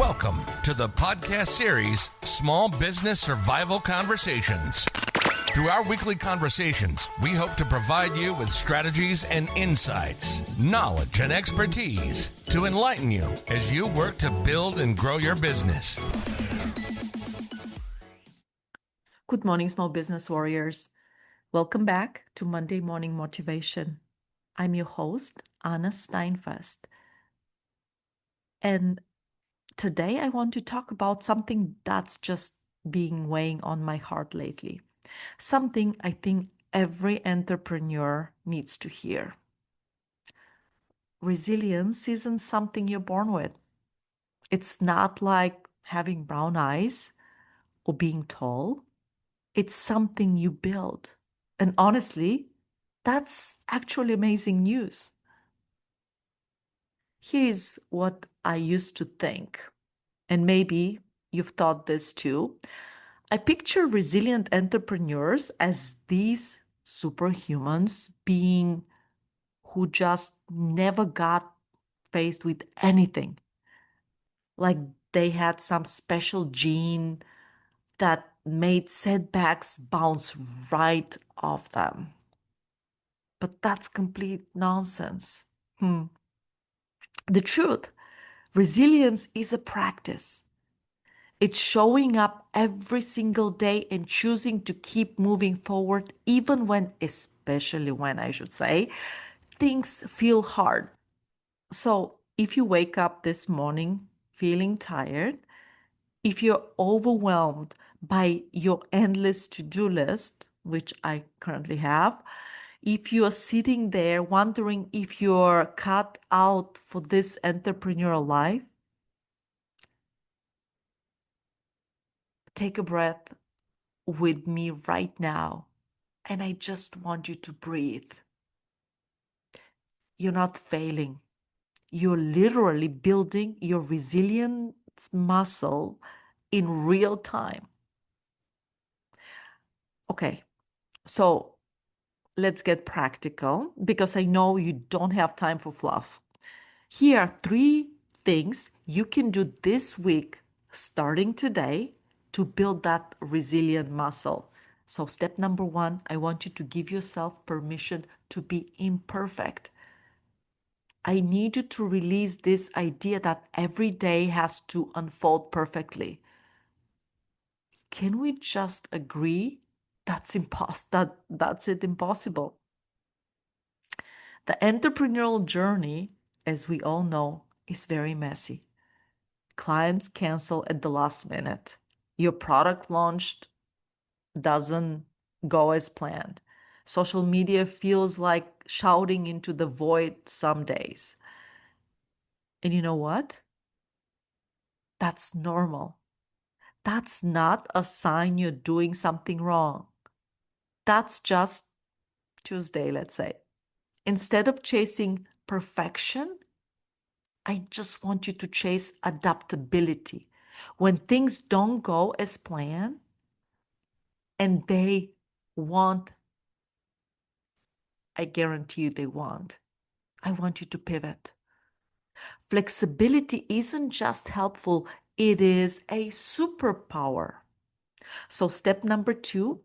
Welcome to the podcast series, Small Business Survival Conversations. Through our weekly conversations, we hope to provide you with strategies and insights, knowledge and expertise to enlighten you as you work to build and grow your business. Good morning, small business warriors. Welcome back to Monday Morning Motivation. I'm your host, Anna Steinfest. And today I want to talk about something that's just been weighing on my heart lately. Something I think every entrepreneur needs to hear. Resilience isn't something you're born with. It's not like having brown eyes or being tall. It's something you build. And honestly, that's actually amazing news. Here's what I used to think, and maybe you've thought this too. I picture resilient entrepreneurs as these superhumans being who just never got faced with anything. Like they had some special gene that made setbacks bounce right off them. But that's complete nonsense. The truth, resilience is a practice. It's showing up every single day and choosing to keep moving forward, even when, especially when I should say, things feel hard. So if you wake up this morning feeling tired, if you're overwhelmed by your endless to-do list, which I currently have, if you are sitting there wondering if you're cut out for this entrepreneurial life, take a breath with me right now. And I just want you to breathe. You're not failing. You're literally building your resilience muscle in real time. Okay, so let's get practical because I know you don't have time for fluff. Here are 3 things you can do this week, starting today, to build that resilient muscle. So, step number 1, I want you to give yourself permission to be imperfect. I need you to release this idea that every day has to unfold perfectly. Can we just agree that's impossible? The entrepreneurial journey, as we all know, is very messy. Clients cancel at the last minute. Your product launched doesn't go as planned. Social media feels like shouting into the void some days. And you know what? That's normal. That's not a sign you're doing something wrong. That's just Tuesday, let's say. Instead of chasing perfection, I just want you to chase adaptability. When things don't go as planned, and they want, I guarantee you they want, I want you to pivot. Flexibility isn't just helpful, it is a superpower. So, step number 2,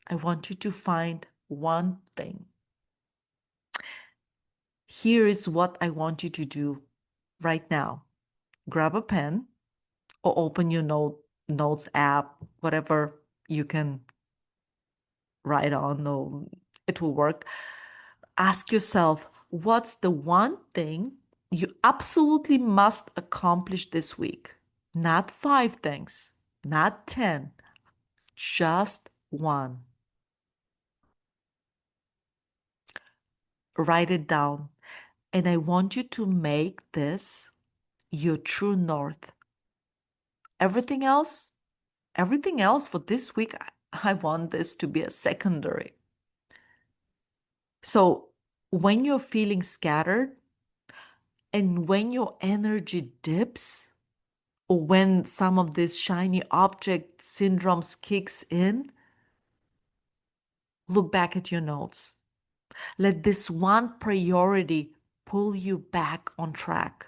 I want you to find one thing. Here is what I want you to do right now. Grab a pen or open your notes app, whatever you can write on, or it will work. Ask yourself, what's the one thing you absolutely must accomplish this week? Not 5 things, not 10, just one. Write it down. And I want you to make this your true north. Everything else, everything else for this week, I want this to be a secondary. So when you're feeling scattered and when your energy dips, or when some of this shiny object syndromes kicks in, look back at your notes. Let this one priority pull you back on track.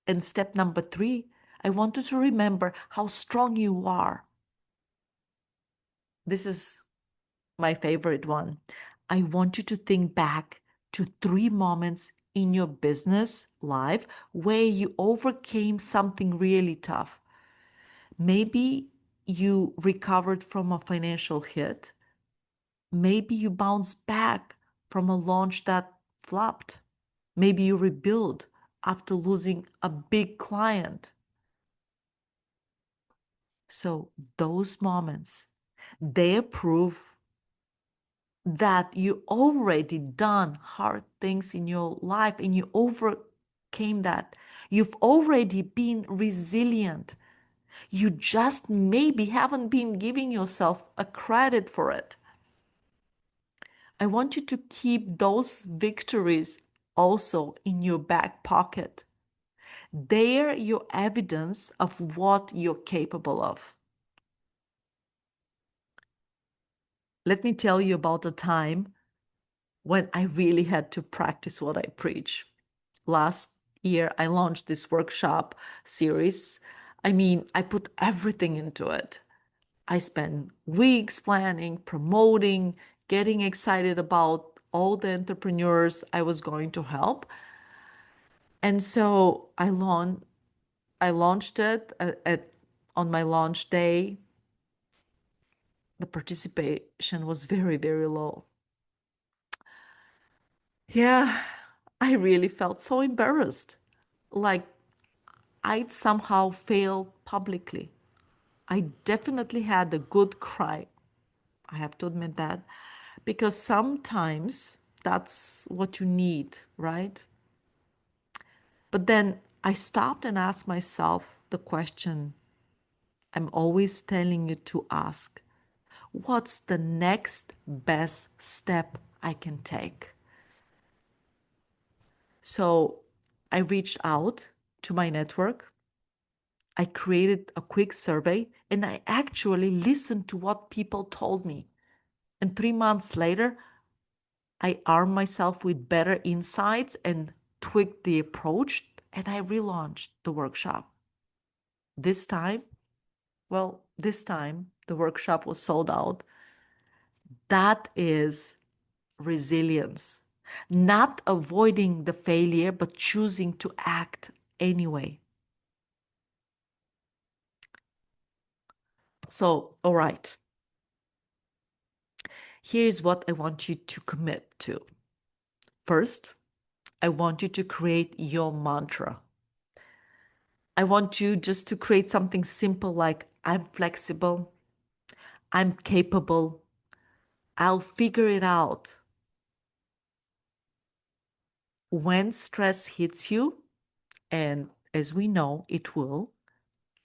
And step number 3, I want you to remember how strong you are. This is my favorite one. I want you to think back to 3 moments in your business life where you overcame something really tough. Maybe you recovered from a financial hit. Maybe you bounced back from a launch that flopped. Maybe you rebuild after losing a big client. So those moments, they prove that you already done hard things in your life and you overcame that. You've already been resilient. You just maybe haven't been giving yourself a credit for it. I want you to keep those victories also in your back pocket. They're your evidence of what you're capable of. Let me tell you about a time when I really had to practice what I preach. Last year, I launched this workshop series. I mean, I put everything into it. I spent weeks planning, promoting, getting excited about all the entrepreneurs I was going to help. And so I launched it on my launch day. The participation was very, very low. Yeah, I really felt so embarrassed, like I'd somehow failed publicly. I definitely had a good cry. I have to admit that, because sometimes that's what you need, right? But then I stopped and asked myself the question I'm always telling you to ask: what's the next best step I can take? So I reached out to my network. I created a quick survey and I actually listened to what people told me. And 3 months later, I armed myself with better insights and tweaked the approach, and I relaunched the workshop. This time, this time the workshop was sold out. That is resilience. Not avoiding the failure, but choosing to act anyway. So, all right. Here's what I want you to commit to. First, I want you to create your mantra. I want you just to create something simple like I'm flexible, I'm capable, I'll figure it out. When stress hits you, and as we know it will,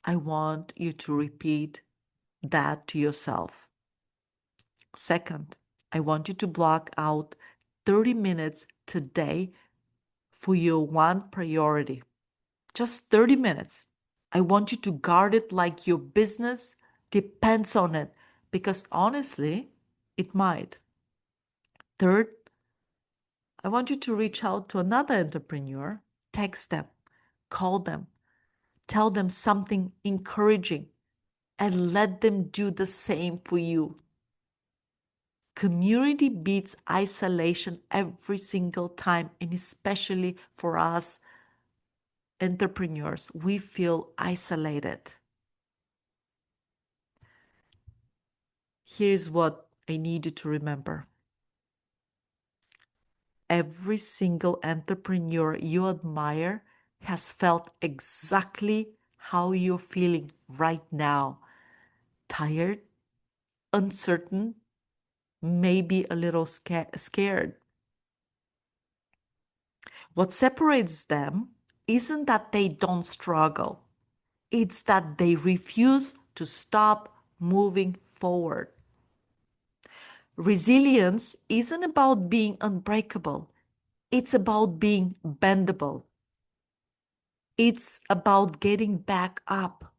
I want you to repeat that to yourself. Second, I want you to block out 30 minutes today for your one priority. Just 30 minutes. I want you to guard it like your business depends on it, because honestly, it might. Third, I want you to reach out to another entrepreneur, text them, call them, tell them something encouraging, and let them do the same for you. Community beats isolation every single time, and especially for us entrepreneurs, we feel isolated. Here's what I need you to remember. Every single entrepreneur you admire has felt exactly how you're feeling right now. Tired, uncertain, maybe a little scared. What separates them isn't that they don't struggle, it's that they refuse to stop moving forward. Resilience isn't about being unbreakable, it's about being bendable. It's about getting back up.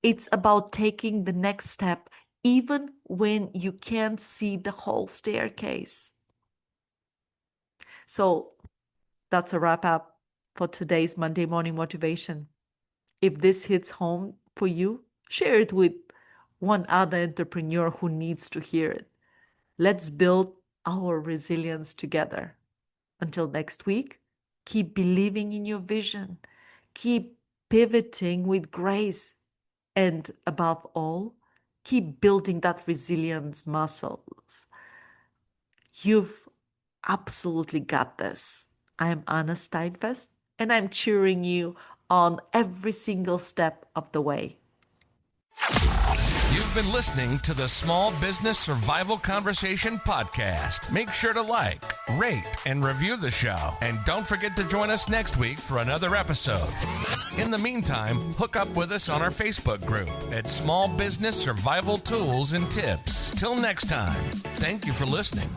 It's about taking the next step, even when you can't see the whole staircase. So that's a wrap up for today's Monday Morning Motivation. If this hits home for you, share it with one other entrepreneur who needs to hear it. Let's build our resilience together. Until next week, keep believing in your vision, keep pivoting with grace, and above all, keep building that resilience muscles. You've absolutely got this. I'm Anna Steinfest, and I'm cheering you on every single step of the way. You've been listening to the Small Business Survival Conversation podcast. Make sure to like, rate, and review the show. And don't forget to join us next week for another episode. In the meantime, hook up with us on our Facebook group at Small Business Survival Tools and Tips. Till next time, thank you for listening.